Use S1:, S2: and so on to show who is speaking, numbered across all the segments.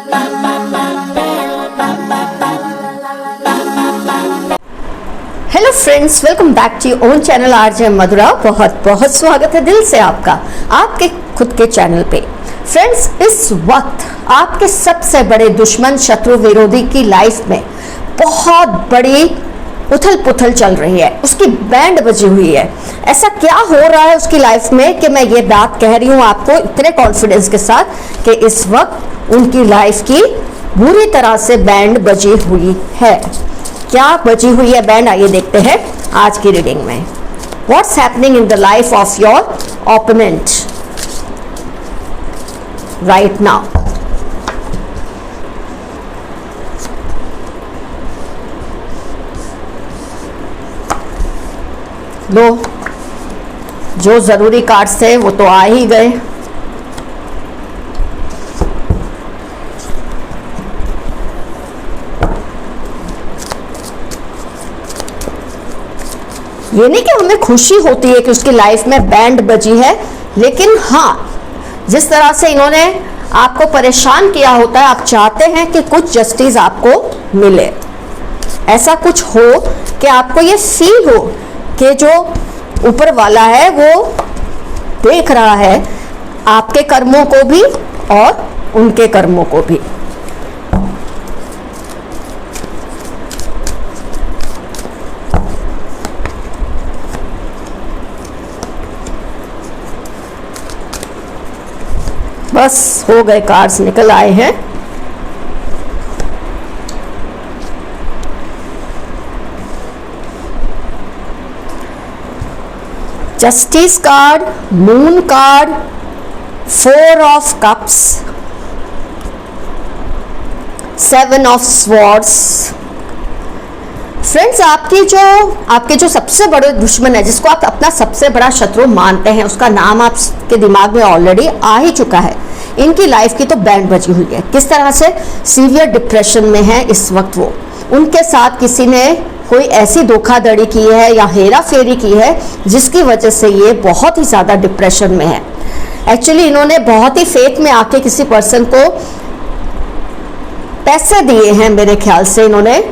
S1: Hello friends, welcome back to own channel RJ Madhura. बहुत बहुत स्वागत है दिल से आपका आपके खुद के चैनल पे। फ्रेंड्स, इस वक्त आपके सबसे बड़े दुश्मन शत्रु विरोधी की लाइफ में बहुत बड़ी उथल पुथल चल रही है, उसकी बैंड बजी हुई है। ऐसा क्या हो रहा है उसकी लाइफ में कि मैं ये बात कह रही हूँ आपको इतने कॉन्फिडेंस के साथ कि इस वक्त उनकी लाइफ की बुरी तरह से बैंड बजी हुई है। क्या बजी हुई है बैंड, आइए देखते हैं आज की रीडिंग में। What's happening in the life of your opponent right now. लो, जो जरूरी कार्ड्स थे वो तो आ ही गए। ये नहीं कि हमें खुशी होती है कि उसकी लाइफ में बैंड बजी है, लेकिन हाँ, जिस तरह से इन्होंने आपको परेशान किया होता है, आप चाहते हैं कि कुछ जस्टिस आपको मिले। ऐसा कुछ हो कि आपको ये फील हो कि जो ऊपर वाला है वो देख रहा है आपके कर्मों को भी और उनके कर्मों को भी। बस हो गए, कार्ड्स निकल आए हैं। Justice card, moon card, 4 of cups, 7 of swords. Friends, आपके जो सबसे बड़े दुश्मन है, जिसको आप अपना सबसे बड़ा शत्रु मानते हैं, उसका नाम आपके दिमाग में ऑलरेडी आ ही चुका है। इनकी लाइफ की तो बैंड बजी हुई है। किस तरह से सीवियर डिप्रेशन में है इस वक्त वो। उनके साथ किसी ने कोई ऐसी धोखाधड़ी की है या हेरा फेरी की है जिसकी वजह से ये बहुत ही ज़्यादा डिप्रेशन में है। एक्चुअली इन्होंने बहुत ही फेथ में आके किसी पर्सन को पैसे दिए हैं मेरे ख्याल से इन्होंने,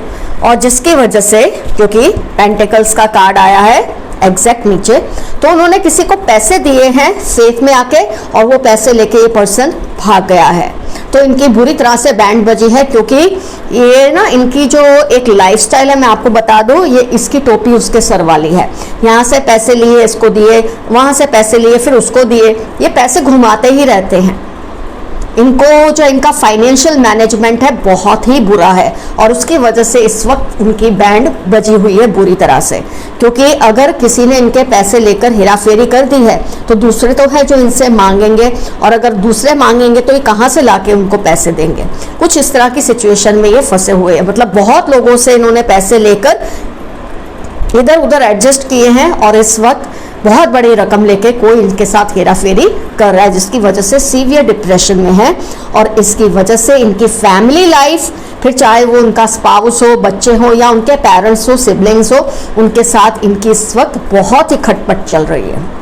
S1: और जिसकी वजह से, क्योंकि पेंटिकल्स का कार्ड आया है एग्जैक्ट नीचे, तो उन्होंने किसी को पैसे दिए हैं फेथ में आके, और वो पैसे लेके ये पर्सन भाग गया है। तो इनकी बुरी तरह से बैंड बजी है, क्योंकि ये ना इनकी जो एक लाइफस्टाइल है, मैं आपको बता दूं, ये इसकी टोपी उसके सर वाली है। यहाँ से पैसे लिए, इसको दिए, वहाँ से पैसे लिए, फिर उसको दिए, ये पैसे घुमाते ही रहते हैं। इनको जो इनका फाइनेंशियल मैनेजमेंट है बहुत ही बुरा है, और उसकी वजह से इस वक्त उनकी बैंड बजी हुई है बुरी तरह से। क्योंकि अगर किसी ने इनके पैसे लेकर हेराफेरी कर दी है तो दूसरे तो है जो इनसे मांगेंगे, और अगर दूसरे मांगेंगे तो ये कहाँ से लाके उनको पैसे देंगे। कुछ इस तरह की सिचुएशन में ये फंसे हुए हैं। मतलब बहुत लोगों से इन्होंने पैसे लेकर इधर उधर एडजस्ट किए हैं, और इस वक्त बहुत बड़ी रकम लेके कोई इनके साथ हेराफेरी कर रहा है, जिसकी वजह से सीवियर डिप्रेशन में है। और इसकी वजह से इनकी फैमिली लाइफ, फिर चाहे वो उनका स्पाउस हो, बच्चे हो, या उनके पेरेंट्स हो, सिबलिंग्स हो, उनके साथ इनकी इस वक्त बहुत ही खटपट चल रही है।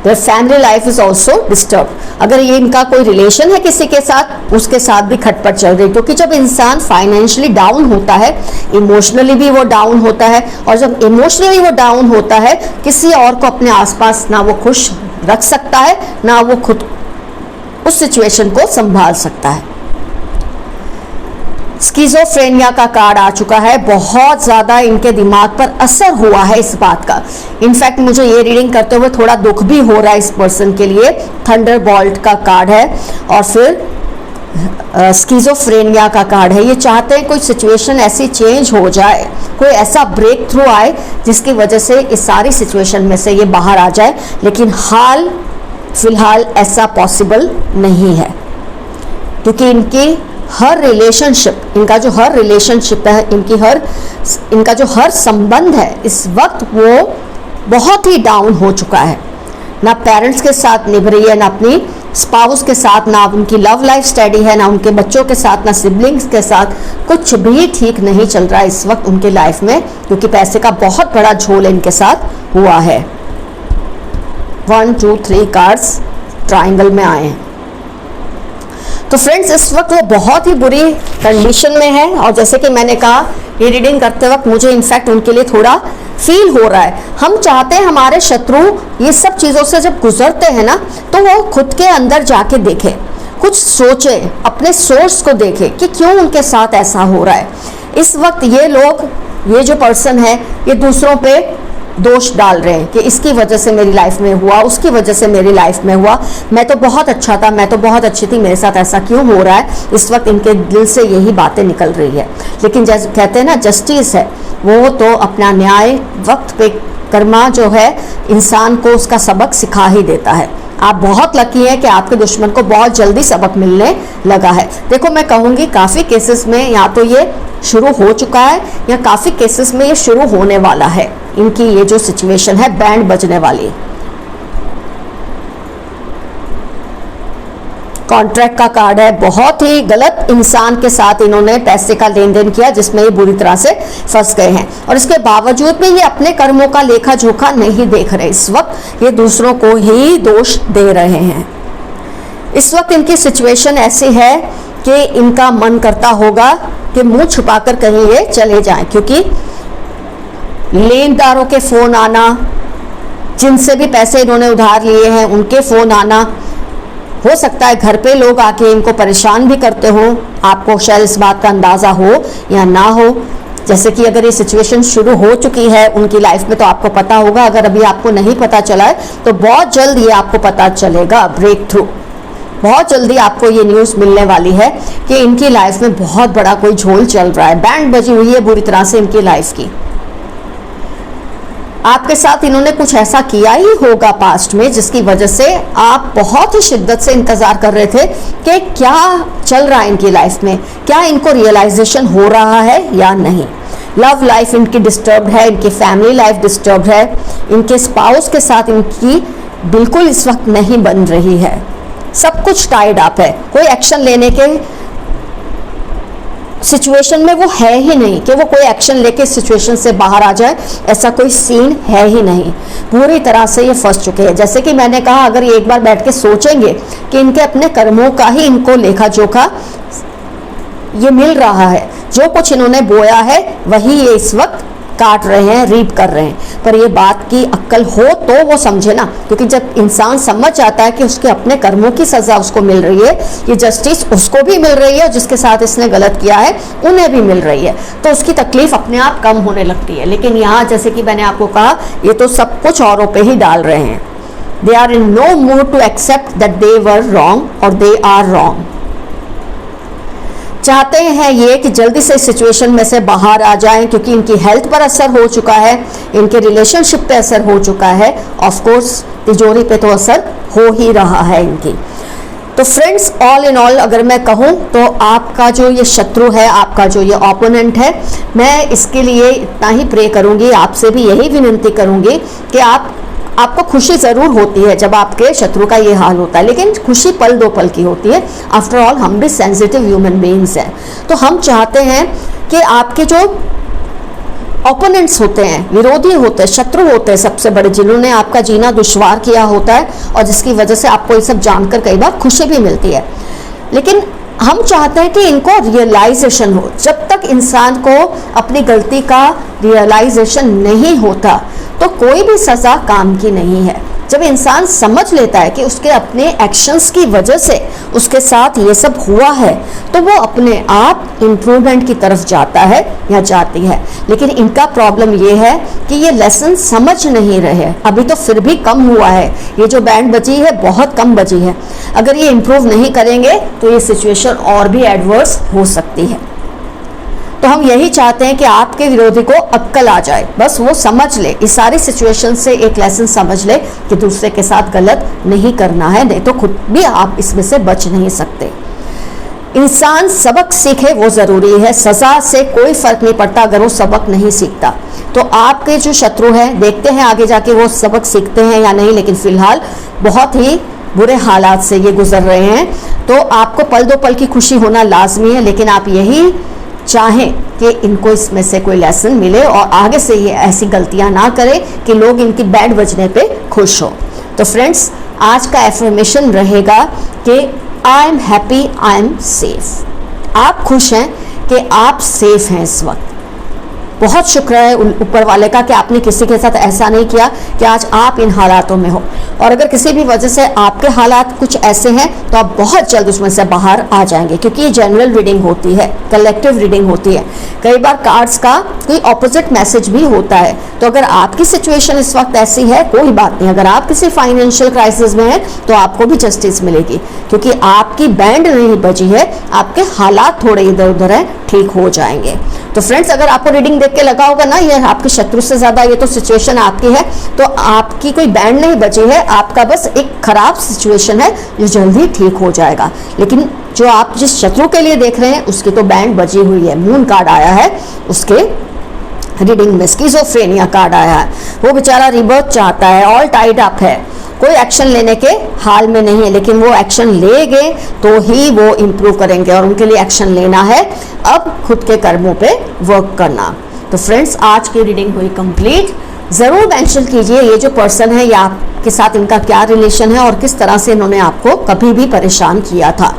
S1: Their family life is also disturbed। अगर ये इनका कोई रिलेशन है किसी के साथ, उसके साथ भी खटपट चल रही है। क्योंकि जब इंसान फाइनेंशियली डाउन होता है, इमोशनली भी वो डाउन होता है, और जब इमोशनली वो डाउन होता है, किसी और को अपने आसपास ना वो खुश रख सकता है, ना वो खुद उस सिचुएशन को संभाल सकता है। स्किज़ोफ्रेनिया का कार्ड आ चुका है। बहुत ज़्यादा इनके दिमाग पर असर हुआ है इस बात का। इनफैक्ट मुझे ये रीडिंग करते हुए थोड़ा दुख भी हो रहा है इस पर्सन के लिए। थंडरबॉल्ट का कार्ड है, और फिर स्किज़ोफ्रेनिया का कार्ड है। ये चाहते हैं कोई सिचुएशन ऐसी चेंज हो जाए, कोई ऐसा ब्रेक थ्रू आए जिसकी वजह से इस सारी सिचुएशन में से ये बाहर आ जाए, लेकिन फिलहाल ऐसा पॉसिबल नहीं है। क्योंकि इनकी हर रिलेशनशिप, इनका जो हर रिलेशनशिप है, इनका जो हर संबंध है, इस वक्त वो बहुत ही डाउन हो चुका है। ना पेरेंट्स के साथ निभ रही है, ना अपनी स्पाउस के साथ, ना उनकी लव लाइफ स्टडी है, ना उनके बच्चों के साथ, ना सिबलिंग्स के साथ। कुछ भी ठीक नहीं चल रहा है इस वक्त उनके लाइफ में, क्योंकि पैसे का बहुत बड़ा झोल इनके साथ हुआ है। 1 2 3 कार्ड्स ट्राइंगल में आए हैं। तो फ्रेंड्स इस वक्त वो बहुत ही बुरी कंडीशन में है, और जैसे कि मैंने कहा ये रीडिंग करते वक्त मुझे इनफैक्ट उनके लिए थोड़ा फील हो रहा है। हम चाहते हैं हमारे शत्रु ये सब चीज़ों से जब गुजरते हैं ना, तो वो खुद के अंदर जाके देखें, कुछ सोचे, अपने सोर्स को देखें कि क्यों उनके साथ ऐसा हो रहा है। इस वक्त ये लोग, ये जो पर्सन है, ये दूसरों पे दोष डाल रहे हैं कि इसकी वजह से मेरी लाइफ में हुआ, उसकी वजह से मेरी लाइफ में हुआ, मैं तो बहुत अच्छा था, मैं तो बहुत अच्छी थी, मेरे साथ ऐसा क्यों हो रहा है। इस वक्त इनके दिल से यही बातें निकल रही है। लेकिन जैसे कहते हैं ना, जस्टिस है, वो तो अपना न्याय वक्त पे, कर्मा जो है इंसान को उसका सबक सिखा ही देता है। आप बहुत लकी हैं कि आपके दुश्मन को बहुत जल्दी सबक मिलने लगा है। देखो मैं कहूँगी काफ़ी केसेस में या तो ये शुरू हो चुका है या काफ़ी केसेस में ये शुरू होने वाला है। इनकी ये जो सिचुएशन है बैंड बजने वाली, कॉन्ट्रैक्ट का कार्ड है। बहुत ही गलत इंसान के साथ इन्होंने पैसे का लेन देन किया जिसमें ये बुरी तरह से फंस गए हैं, और इसके बावजूद भी ये अपने कर्मों का लेखा जोखा नहीं देख रहे। इस वक्त ये दूसरों को ही दोष दे रहे हैं। इस वक्त इनकी सिचुएशन ऐसी है कि इनका मन करता होगा कि मुंह छुपाकर कहीं ये चले जाएं, क्योंकि लेनदारों के फ़ोन आना, जिनसे भी पैसे इन्होंने उधार लिए हैं उनके फ़ोन आना, हो सकता है घर पे लोग आके इनको परेशान भी करते हो। आपको शायद इस बात का अंदाज़ा हो या ना हो। जैसे कि अगर ये सिचुएशन शुरू हो चुकी है उनकी लाइफ में तो आपको पता होगा, अगर अभी आपको नहीं पता चला है तो बहुत जल्द ये आपको पता चलेगा। ब्रेक थ्रू, बहुत जल्दी आपको ये न्यूज़ मिलने वाली है कि इनकी लाइफ में बहुत बड़ा कोई झोल चल रहा है, बैंड बजी हुई है बुरी तरह से इनकी लाइफ की। आपके साथ इन्होंने कुछ ऐसा किया ही होगा पास्ट में जिसकी वजह से आप बहुत ही शिद्दत से इंतज़ार कर रहे थे कि क्या चल रहा है इनकी लाइफ में, क्या इनको रियलाइजेशन हो रहा है या नहीं। लव लाइफ इनकी डिस्टर्ब्ड है, इनकी फैमिली लाइफ डिस्टर्ब्ड है, इनके स्पाउस के साथ इनकी बिल्कुल इस वक्त नहीं बन रही है, सब कुछ टाइड अप है। कोई एक्शन लेने के सिचुएशन में वो है ही नहीं कि वो कोई एक्शन लेके सिचुएशन से बाहर आ जाए, ऐसा कोई सीन है ही नहीं। पूरी तरह से ये फंस चुके हैं। जैसे कि मैंने कहा, अगर ये एक बार बैठ के सोचेंगे कि इनके अपने कर्मों का ही इनको लेखा जोखा ये मिल रहा है, जो कुछ इन्होंने बोया है वही ये इस वक्त काट रहे हैं, रीप कर रहे हैं। पर ये बात की अक्ल हो तो वो समझे ना, क्योंकि जब इंसान समझ जाता है कि उसके अपने कर्मों की सज़ा उसको मिल रही है, ये जस्टिस उसको भी मिल रही है और जिसके साथ इसने गलत किया है उन्हें भी मिल रही है, तो उसकी तकलीफ अपने आप कम होने लगती है। लेकिन यहाँ जैसे कि मैंने आपको कहा, ये तो सब कुछ औरों पे ही डाल रहे हैं। They are in no mood to accept that they were wrong और दे आर रॉन्ग। चाहते हैं ये कि जल्दी से इस सिचुएशन में से बाहर आ जाएं, क्योंकि इनकी हेल्थ पर असर हो चुका है, इनके रिलेशनशिप पे असर हो चुका है, ऑफ कोर्स तिजोरी पे तो असर हो ही रहा है इनकी। तो फ्रेंड्स, ऑल इन ऑल अगर मैं कहूँ तो आपका जो ये शत्रु है, आपका जो ये ओपोनेंट है, मैं इसके लिए इतना ही प्रे करूँगी, आपसे भी यही विनती करूँगी कि आपको खुशी ज़रूर होती है जब आपके शत्रु का ये हाल होता है, लेकिन खुशी पल दो पल की होती है। आफ्टर ऑल हम भी सेंसिटिव ह्यूमन बीइंग्स हैं, तो हम चाहते हैं कि आपके जो ओपोनेंट्स होते हैं, विरोधी होते हैं, शत्रु होते हैं सबसे बड़े, जिन्होंने आपका जीना दुश्वार किया होता है और जिसकी वजह से आपको ये सब जानकर कई बार खुशी भी मिलती है, लेकिन हम चाहते हैं कि इनको रियलाइजेशन हो। जब तक इंसान को अपनी गलती का रियलाइजेशन नहीं होता तो कोई भी सज़ा काम की नहीं है। जब इंसान समझ लेता है कि उसके अपने एक्शंस की वजह से उसके साथ ये सब हुआ है, तो वो अपने आप इम्प्रूवमेंट की तरफ जाता है या जाती है। लेकिन इनका प्रॉब्लम ये है कि ये लेसन समझ नहीं रहे। अभी तो फिर भी कम हुआ है, ये जो बैंड बजी है बहुत कम बजी है। अगर ये इम्प्रूव नहीं करेंगे तो ये सिचुएशन और भी एडवर्स हो सकती है। तो हम यही चाहते हैं कि आपके विरोधी को अक्ल आ जाए, बस वो समझ ले, इस सारी सिचुएशन से एक लेसन समझ ले कि दूसरे के साथ गलत नहीं करना है, नहीं तो खुद भी आप इसमें से बच नहीं सकते। इंसान सबक सीखे वो ज़रूरी है, सज़ा से कोई फ़र्क नहीं पड़ता अगर वो सबक नहीं सीखता। तो आपके जो शत्रु हैं, देखते हैं आगे जाके वो सबक सीखते हैं या नहीं, लेकिन फ़िलहाल बहुत ही बुरे हालात से ये गुजर रहे हैं। तो आपको पल दो पल की खुशी होना लाजमी है, लेकिन आप यही चाहें कि इनको इसमें से कोई लेसन मिले और आगे से ये ऐसी गलतियां ना करें कि लोग इनकी बैंड बजने पे खुश हो। तो फ्रेंड्स, आज का एफर्मेशन रहेगा कि I am happy, I am safe. आप खुश हैं कि आप सेफ हैं इस वक्त। बहुत शुक्र है ऊपर वाले का कि आपने किसी के साथ ऐसा नहीं किया कि आज आप इन हालातों में हो। और अगर किसी भी वजह से आपके हालात कुछ ऐसे हैं तो आप बहुत जल्द उसमें से बाहर आ जाएंगे, क्योंकि ये जनरल रीडिंग होती है, कलेक्टिव रीडिंग होती है। कई बार कार्ड्स का कोई ऑपोजिट मैसेज भी होता है। तो अगर आपकी सिचुएशन इस वक्त ऐसी है, कोई बात नहीं, अगर आप किसी फाइनेंशियल क्राइसिस में हैं तो आपको भी जस्टिस मिलेगी, क्योंकि आपकी बैंड नहीं बची है, आपके हालात थोड़े इधर उधर हैं, ठीक हो जाएंगे। तो फ्रेंड्स, अगर आपको रीडिंग देख के लगा होगा ना ये आपके शत्रु से ज्यादा ये तो सिचुएशन आपकी है, तो आपकी कोई बैंड नहीं बची है, आपका बस एक खराब सिचुएशन है जो जल्दी ठीक हो जाएगा। लेकिन जो आप जिस शत्रु के लिए देख रहे हैं उसकी तो बैंड बची हुई है। मून कार्ड आया है उसके रीडिंग में, स्किज़ोफ्रेनिया कार्ड आया है। वो बेचारा रिबर्थ चाहता है, ऑल टाइड अप है, कोई एक्शन लेने के हाल में नहीं है, लेकिन वो एक्शन लेंगे तो ही वो इम्प्रूव करेंगे और उनके लिए एक्शन लेना है, अब खुद के कर्मों पे वर्क करना। तो फ्रेंड्स, आज की रीडिंग हुई कंप्लीट। ज़रूर मेंशन कीजिए ये जो पर्सन है या आपके साथ इनका क्या रिलेशन है और किस तरह से इन्होंने आपको कभी भी परेशान किया था,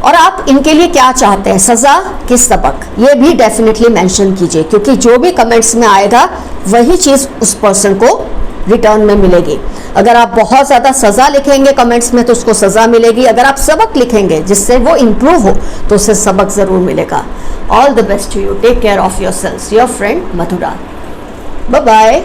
S1: और आप इनके लिए क्या चाहते हैं, सज़ा कि सबक, ये भी डेफिनेटली मेंशन कीजिए, क्योंकि जो भी कमेंट्स में आएगा वही चीज़ उस पर्सन को रिटर्न में मिलेगी। अगर आप बहुत ज़्यादा सज़ा लिखेंगे कमेंट्स में तो उसको सज़ा मिलेगी, अगर आप सबक लिखेंगे जिससे वो इम्प्रूव हो तो उसे सबक ज़रूर मिलेगा। All the best to you, take care of yourself, your friend Madhura, bye bye.